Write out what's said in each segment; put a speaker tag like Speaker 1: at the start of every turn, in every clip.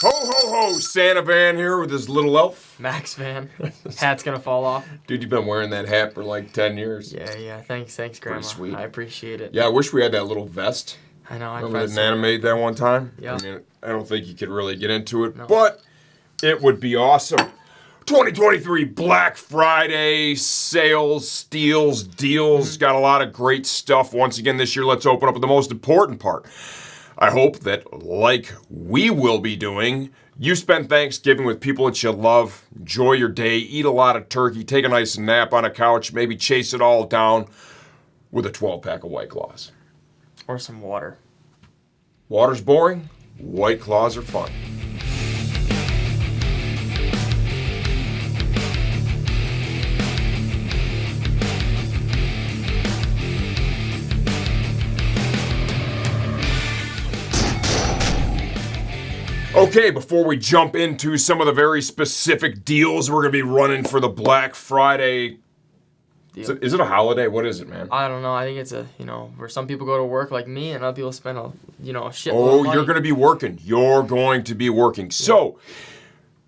Speaker 1: Ho, ho, ho! Santa Van here with his little elf.
Speaker 2: Max Van. Hat's gonna fall off.
Speaker 1: Dude, you've been wearing that hat for like 10 years.
Speaker 2: Yeah. Thanks, Grandma.
Speaker 1: Pretty sweet.
Speaker 2: I appreciate it.
Speaker 1: Yeah, I wish we had that little vest.
Speaker 2: I know.
Speaker 1: Remember the animate that one time?
Speaker 2: Yeah.
Speaker 1: I mean, I don't think you could really get into it,
Speaker 2: No.
Speaker 1: but it would be awesome. 2023 Black Friday sales, steals, deals. Got a lot of great stuff. Once again, this year, let's open up with the most important part. I hope that, like we will be doing, you spend Thanksgiving with people that you love, enjoy your day, eat a lot of turkey, take a nice nap on a couch, maybe chase it all down with a 12-pack of White Claws.
Speaker 2: Or some water.
Speaker 1: Water's boring, White Claws are fun. Okay, before we jump into some of the very specific deals we're going to be running for the Black Friday. Is it a holiday? What is it, man?
Speaker 2: I don't know. I think it's where some people go to work like me and other people spend a shitload of money.
Speaker 1: You're going to be working. You're going to be working. Yeah. So,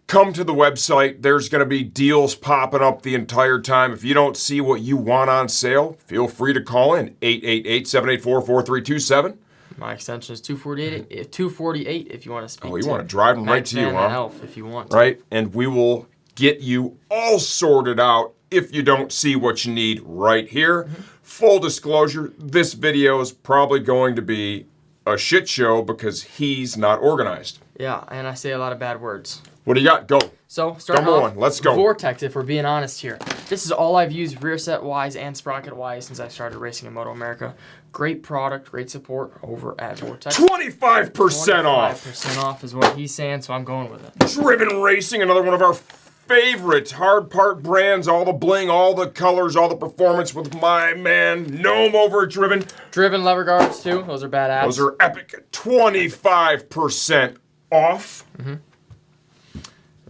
Speaker 1: come to the website. There's going to be deals popping up the entire time. If you don't see what you want on sale, feel free to call in 888-784-4327.
Speaker 2: My extension is 248 if you want to speak.
Speaker 1: Oh, you want to drive them right to you, huh?
Speaker 2: Elf if you want to.
Speaker 1: Right, and we will get you all sorted out if you don't see what you need right here. Mm-hmm. Full disclosure, this video is probably going to be a shit show because he's not organized.
Speaker 2: Yeah, and I say a lot of bad words.
Speaker 1: What do you got? Go.
Speaker 2: So, starting
Speaker 1: Number
Speaker 2: off,
Speaker 1: one, let's go.
Speaker 2: Vortex, if we're being honest here. This is all I've used rear set-wise and sprocket-wise since I started racing in Moto America. Great product, great support over at Vortex.
Speaker 1: 25% off.
Speaker 2: 25% off is what he's saying, so I'm going with it.
Speaker 1: Driven Racing, another one of our favorite hard part brands. All the bling, all the colors, all the performance with my man Gnome over at Driven.
Speaker 2: Driven lever guards, too. Those are badass.
Speaker 1: Those are epic. 25% off.
Speaker 2: Mm-hmm.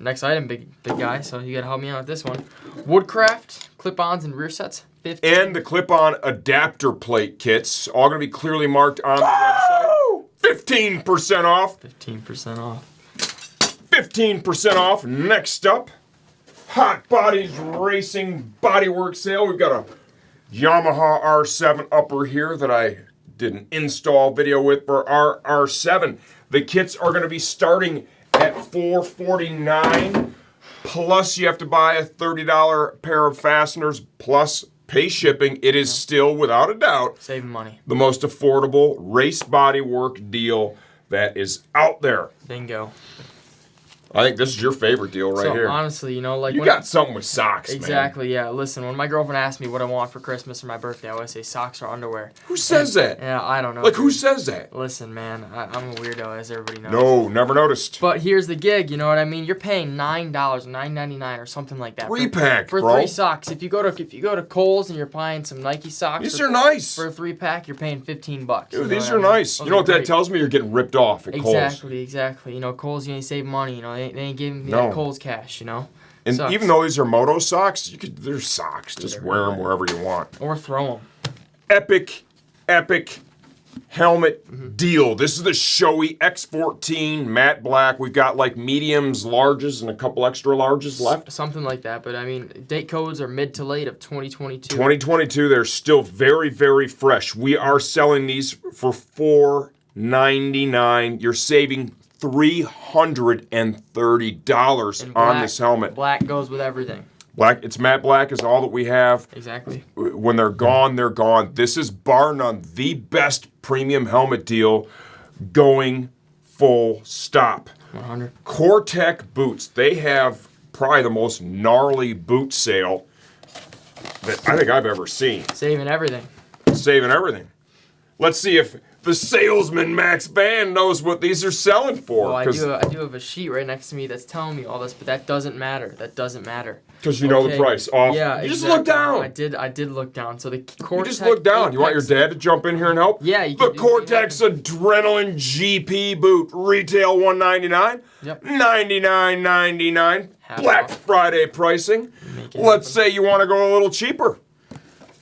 Speaker 2: Next item, big guy, so you gotta help me out with this one. Woodcraft, clip-ons and rear sets, 15.
Speaker 1: And the clip-on adapter plate kits, all gonna be clearly marked on the website. 15% off.
Speaker 2: 15% off.
Speaker 1: 15% off. Next up, Hotbodies Racing Bodywork sale. We've got a Yamaha R7 upper here that I did an install video with for our R7. The kits are gonna be starting at $449, plus you have to buy a $30 pair of fasteners, plus pay shipping. It is still, without a doubt,
Speaker 2: saving money.
Speaker 1: The most affordable race bodywork deal that is out there.
Speaker 2: Bingo.
Speaker 1: I think this is your favorite deal right here.
Speaker 2: Honestly, like
Speaker 1: you got something with socks,
Speaker 2: exactly,
Speaker 1: man.
Speaker 2: Yeah. Listen, when my girlfriend asks me what I want for Christmas or my birthday, I always say socks or underwear.
Speaker 1: Who says that?
Speaker 2: Yeah, I don't know.
Speaker 1: Like, who says that?
Speaker 2: Listen, man, I'm a weirdo, as everybody knows.
Speaker 1: No, never noticed.
Speaker 2: But here's the gig, you know what I mean? You're paying $9, $9.99 or something like that.
Speaker 1: Three-pack,
Speaker 2: for
Speaker 1: bro.
Speaker 2: 3 socks. If you go to Kohl's and you're buying some Nike socks,
Speaker 1: these are nice.
Speaker 2: For a 3-pack, you're paying $15.
Speaker 1: Dude, these are nice. You know what that tells me? You're getting ripped off at Kohl's.
Speaker 2: Exactly. Kohl's, you ain't save money. They ain't giving me Kohl's cash.
Speaker 1: And
Speaker 2: sucks.
Speaker 1: even though these are moto socks, they're socks. Just wear them wherever you want.
Speaker 2: Or throw them.
Speaker 1: Epic helmet deal. This is the Shoei X-14 matte black. We've got like mediums, larges, and a couple extra larges left.
Speaker 2: Something like that. But I mean, date codes are mid to late of 2022.
Speaker 1: 2022. They're still very, very fresh. We are selling these for $499. You're saving $330 on this helmet.
Speaker 2: Black goes with everything.
Speaker 1: Black, it's matte black is all that we have.
Speaker 2: Exactly.
Speaker 1: When they're gone, they're gone. This is bar none the best premium helmet deal going full stop.
Speaker 2: 100.
Speaker 1: Cortech Boots. They have probably the most gnarly boot sale that I think I've ever seen.
Speaker 2: Saving everything.
Speaker 1: Saving everything. Let's see if the salesman Max Band knows what these are selling for.
Speaker 2: Well, I do have a sheet right next to me that's telling me all this, but that doesn't matter. That doesn't matter.
Speaker 1: Because you know the price. Off.
Speaker 2: Yeah,
Speaker 1: you just look down.
Speaker 2: I did look down. So the Cortech
Speaker 1: You just look down.
Speaker 2: Apex,
Speaker 1: You want your dad to jump in here and help?
Speaker 2: Yeah, you
Speaker 1: The
Speaker 2: can
Speaker 1: Cortex Adrenaline GP boot, retail $199.
Speaker 2: Yep.
Speaker 1: $99.99. Black
Speaker 2: off.
Speaker 1: Friday pricing. Let's say you want to go a little cheaper.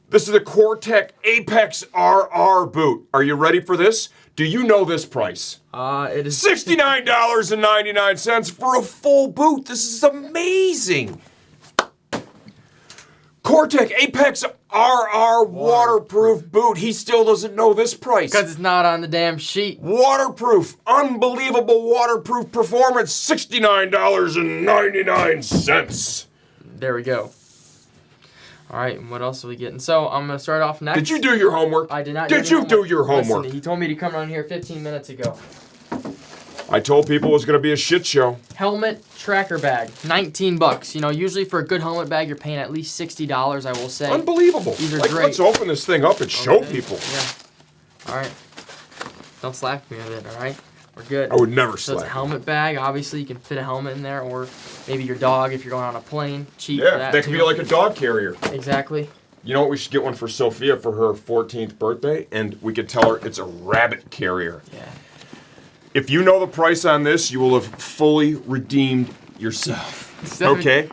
Speaker 1: This is the Cortech Apex RR boot. Are you ready for this? Do you know this price?
Speaker 2: It is
Speaker 1: $69.99 for a full boot. This is amazing. Cortech Apex RR waterproof boot. He still doesn't know this price.
Speaker 2: because it's not on the damn sheet.
Speaker 1: Waterproof, unbelievable waterproof performance, $69.99.
Speaker 2: There we go. All right, and what else are we getting? So I'm gonna start off next.
Speaker 1: Did you do your homework?
Speaker 2: I did not.
Speaker 1: Did you do your homework?
Speaker 2: Listen, he told me to come around here 15 minutes ago.
Speaker 1: I told people it was going to be a shit show.
Speaker 2: Helmet tracker bag, $19. You know, usually for a good helmet bag, you're paying at least $60. I will say.
Speaker 1: Unbelievable.
Speaker 2: These are
Speaker 1: like,
Speaker 2: great.
Speaker 1: let's open this thing up and show
Speaker 2: Okay,
Speaker 1: people.
Speaker 2: Yeah. All right. Don't slap me with it. All right. We're good.
Speaker 1: I would never
Speaker 2: So it's a
Speaker 1: slap.
Speaker 2: helmet bag. Obviously, you can fit a helmet in there, or maybe your dog if you're going on a plane. Cheap for
Speaker 1: Yeah,
Speaker 2: that
Speaker 1: that could
Speaker 2: too.
Speaker 1: be like a dog carrier.
Speaker 2: Exactly.
Speaker 1: You know what? We should get one for Sophia for her 14th birthday, and we could tell her it's a rabbit carrier.
Speaker 2: Yeah.
Speaker 1: If you know the price on this, you will have fully redeemed yourself. Okay?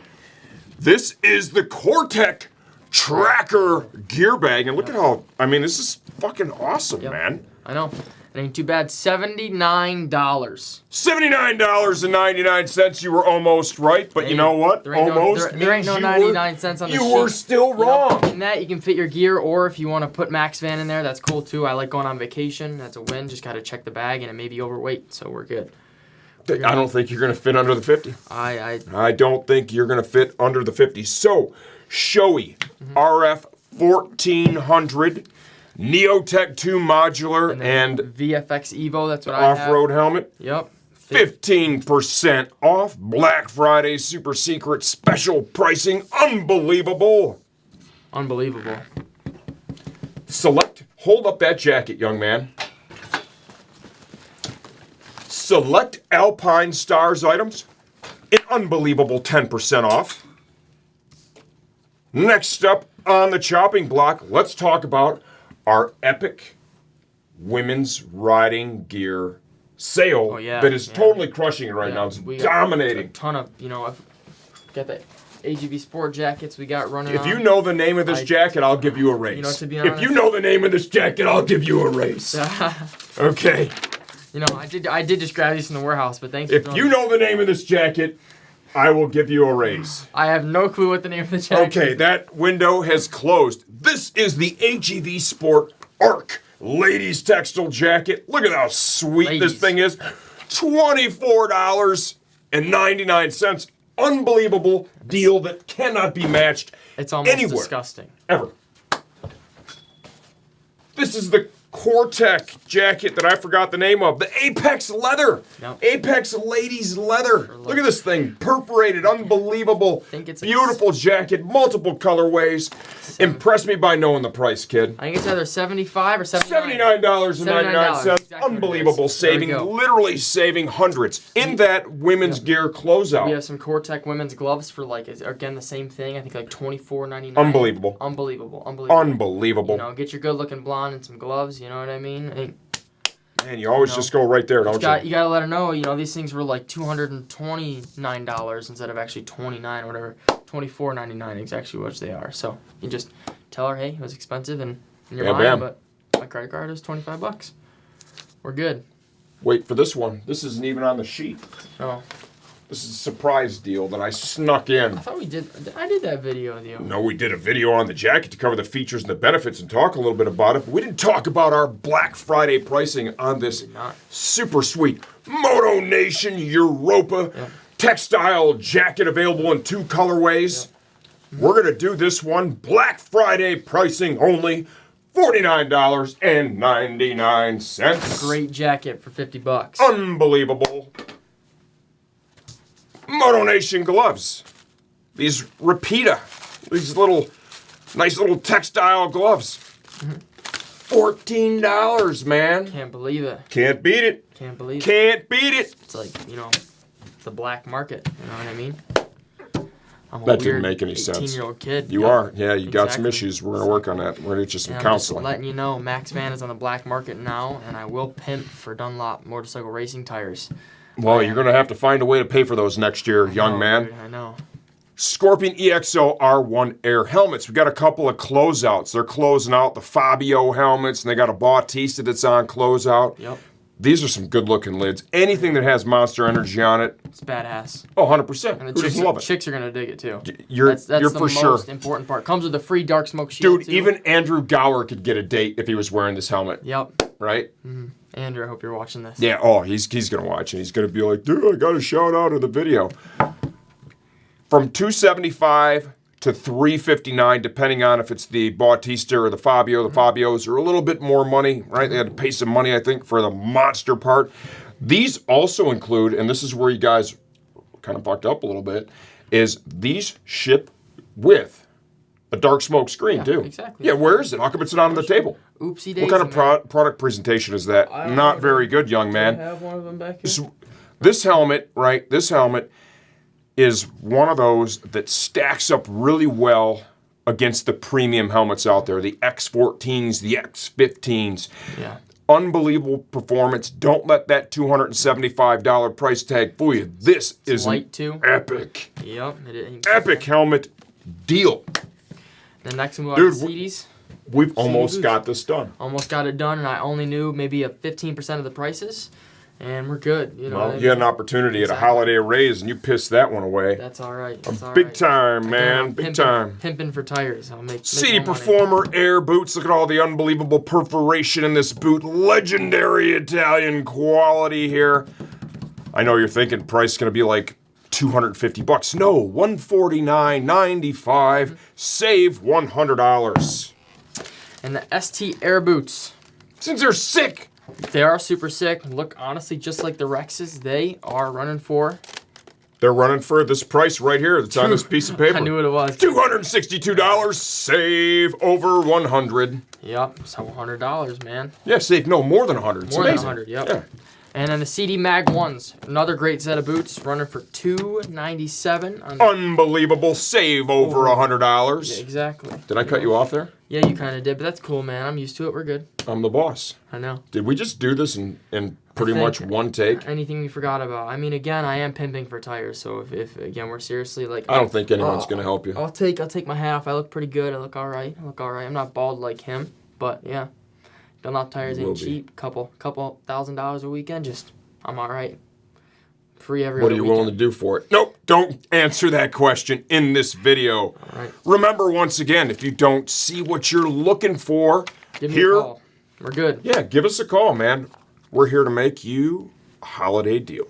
Speaker 1: This is the Cortech Tracker Gear Bag, and look at how, I mean, this is fucking awesome,
Speaker 2: Yep.
Speaker 1: man.
Speaker 2: I know. It ain't too bad. $79.
Speaker 1: $79.99. You were almost right, but you know what?
Speaker 2: There ain't
Speaker 1: Almost.
Speaker 2: No, there ain't no
Speaker 1: means
Speaker 2: 99 cents on the sheet.
Speaker 1: You were still
Speaker 2: You know,
Speaker 1: wrong.
Speaker 2: in that, you can fit your gear, or if you want to put Max Van in there, that's cool too. I like going on vacation. That's a win. Just got to check the bag, and it may be overweight, so we're good.
Speaker 1: I don't think you're going to fit under the 50. I don't think you're going to fit under the 50. So, Shoei RF 1400 Neotech 2 modular and
Speaker 2: VFX Evo, that's what I have.
Speaker 1: off-road helmet.
Speaker 2: Yep.
Speaker 1: 15% off. Black Friday super secret special pricing. Unbelievable.
Speaker 2: Unbelievable.
Speaker 1: Hold up that jacket, young man. Select Alpinestars items. An unbelievable 10% off. Next up on the chopping block, let's talk about our epic women's riding gear sale that is totally crushing it right now. It's dominating.
Speaker 2: A ton of, you know, I've got the AGV Sport jackets we got running
Speaker 1: If you know the name of this jacket, I'll give you a raise.
Speaker 2: You know, to be honest,
Speaker 1: if you know the name of this jacket, I'll give you a raise. Okay.
Speaker 2: You know, I did just grab these in the warehouse, but thanks.
Speaker 1: If you know the name of this jacket, I will give you a raise.
Speaker 2: I have no clue what the name of the jacket is.
Speaker 1: Okay, that window has closed. This is the AGV Sport Arc Ladies Textile Jacket. Look at how sweet this thing is. $24.99. Unbelievable deal that cannot be matched
Speaker 2: It's almost
Speaker 1: anywhere.
Speaker 2: disgusting.
Speaker 1: Ever. This is the Cortech jacket that I forgot the name of. The Apex Leather.
Speaker 2: Yep.
Speaker 1: Apex Ladies Leather. Look at this thing. Perforated, unbelievable, beautiful jacket, multiple colorways. Impress me by knowing the price, kid.
Speaker 2: I think it's either $75 or
Speaker 1: $79.99.
Speaker 2: Exactly
Speaker 1: Unbelievable saving.
Speaker 2: There we go.
Speaker 1: Literally saving hundreds in that women's gear closeout.
Speaker 2: We have some Cortech women's gloves for again the same thing. I think like $24.99.
Speaker 1: Unbelievable.
Speaker 2: Unbelievable.
Speaker 1: Unbelievable.
Speaker 2: You know, get your good looking blonde and some gloves. You know what I mean?
Speaker 1: Man, you always just go right there, don't you?
Speaker 2: You gotta let her know. You know, these things were like $229 instead of actually $29 or whatever. $24.99 is actually what they are. So you just tell her, hey, it was expensive and in your mind, but my credit card is $25. We're good.
Speaker 1: Wait for this one. This isn't even on the sheet.
Speaker 2: Oh.
Speaker 1: This is a surprise deal that I snuck in.
Speaker 2: I thought we did. I did that video with you.
Speaker 1: No, we did a video on the jacket to cover the features and the benefits and talk a little bit about it. But we didn't talk about our Black Friday pricing on this super sweet Motonation Europa textile jacket available in 2 colorways. We're going to do this one Black Friday pricing only. $49.99.
Speaker 2: Great jacket for $50.
Speaker 1: Unbelievable. Motonation gloves. These Rapita. These nice little textile gloves. $14, man.
Speaker 2: Can't believe it.
Speaker 1: Can't beat it.
Speaker 2: Can't believe it.
Speaker 1: Can't beat it.
Speaker 2: It's like, you know, the black market. You know what I mean?
Speaker 1: That didn't make any sense.
Speaker 2: 18-year-old kid.
Speaker 1: You are. Yeah, you got some issues. We're going to work on that. We're going to get you some counseling.
Speaker 2: I'm just letting you know, Max Van is on the black market now, and I will pimp for Dunlop motorcycle racing tires.
Speaker 1: Well, you're going to have to find a way to pay for those next year, young man.
Speaker 2: Dude, I know.
Speaker 1: Scorpion Exo-R1 Air helmets. We got a couple of closeouts. They're closing out the Fabio helmets, and they got a Bautista that's on closeout.
Speaker 2: Yep.
Speaker 1: These are some good-looking lids. Anything that has Monster Energy on it.
Speaker 2: It's badass.
Speaker 1: Oh, 100%.
Speaker 2: And
Speaker 1: Who doesn't love it?
Speaker 2: Chicks are going to dig it, too.
Speaker 1: That's
Speaker 2: the
Speaker 1: for sure.
Speaker 2: most important part. Comes with a free dark smoke shield,
Speaker 1: Dude,
Speaker 2: too.
Speaker 1: even Andrew Gower could get a date if he was wearing this helmet.
Speaker 2: Yep.
Speaker 1: Right?
Speaker 2: Mm-hmm. Andrew, I hope you're watching this.
Speaker 1: Yeah, oh, he's going to watch, and he's going to be like, dude, I got to shout out of the video. From $275 to $359, depending on if it's the Bautista or the Fabio. The Fabios are a little bit more money, right? They had to pay some money, I think, for the monster part. These also include, and this is where you guys kind of fucked up a little bit, is these ship with a dark smoke screen, too.
Speaker 2: Exactly.
Speaker 1: Yeah, where is it? How come it's not on the table?
Speaker 2: Oopsie daisy,
Speaker 1: What kind of product presentation is that? Not very good, young man.
Speaker 2: I have one of them back here.
Speaker 1: This helmet, right, this helmet is one of those that stacks up really well against the premium helmets out there. The X-14s, the X-15s.
Speaker 2: Yeah.
Speaker 1: Unbelievable performance. Don't let that $275 price tag fool you. This is
Speaker 2: light,
Speaker 1: an
Speaker 2: too.
Speaker 1: epic,
Speaker 2: Yep.
Speaker 1: epic helmet deal.
Speaker 2: The next one,
Speaker 1: Dude,
Speaker 2: Sidis.
Speaker 1: We've almost got this done.
Speaker 2: Almost got it done, and I only knew maybe a 15% of the prices, and we're good. You know,
Speaker 1: Well, you had an opportunity at a holiday raise, and you pissed that one away.
Speaker 2: That's all right. That's all
Speaker 1: Big
Speaker 2: right.
Speaker 1: time, man.
Speaker 2: Again,
Speaker 1: Big time.
Speaker 2: Pimping for tires. I'll make
Speaker 1: Sidi
Speaker 2: more money.
Speaker 1: Performer Air boots. Look at all the unbelievable perforation in this boot. Legendary Italian quality here. I know you're thinking price is going to be like $250. No, $149.95. Save $100.
Speaker 2: And the ST Air boots.
Speaker 1: Since they're sick.
Speaker 2: They are super sick. Look, honestly, just like the Rexes, they are running for.
Speaker 1: They're running for this price right here that's on this piece of paper.
Speaker 2: I knew what it was.
Speaker 1: $262. Save over $100.
Speaker 2: Yep, so $100, man.
Speaker 1: Yeah, save no more than $100. It's
Speaker 2: More than
Speaker 1: amazing.
Speaker 2: 100, yep.
Speaker 1: Yeah.
Speaker 2: And then the CD Mag ones, another great set of boots, running for $297.
Speaker 1: Unbelievable. Save over $100.
Speaker 2: Yeah, exactly.
Speaker 1: Did I cut you off there?
Speaker 2: Yeah, you kind of did, but that's cool, man. I'm used to it. We're good.
Speaker 1: I'm the boss.
Speaker 2: I know.
Speaker 1: Did we just do this in pretty much one take?
Speaker 2: Anything we forgot about. I mean, again, I am pimping for tires, so if again, we're seriously like...
Speaker 1: I don't think anyone's going to help you.
Speaker 2: I'll take my hat off. I look pretty good. I look all right. I'm not bald like him, but yeah. Dunlop tires ain't cheap. Couple $1,000 a weekend, I'm all right. Free every
Speaker 1: What
Speaker 2: other
Speaker 1: are you
Speaker 2: weekend.
Speaker 1: willing to do for it? Nope, don't answer that question in this video.
Speaker 2: All right.
Speaker 1: Remember, once again, if you don't see what you're looking for,
Speaker 2: Give me a call. We're good.
Speaker 1: Yeah, give us a call, man. We're here to make you a holiday deal.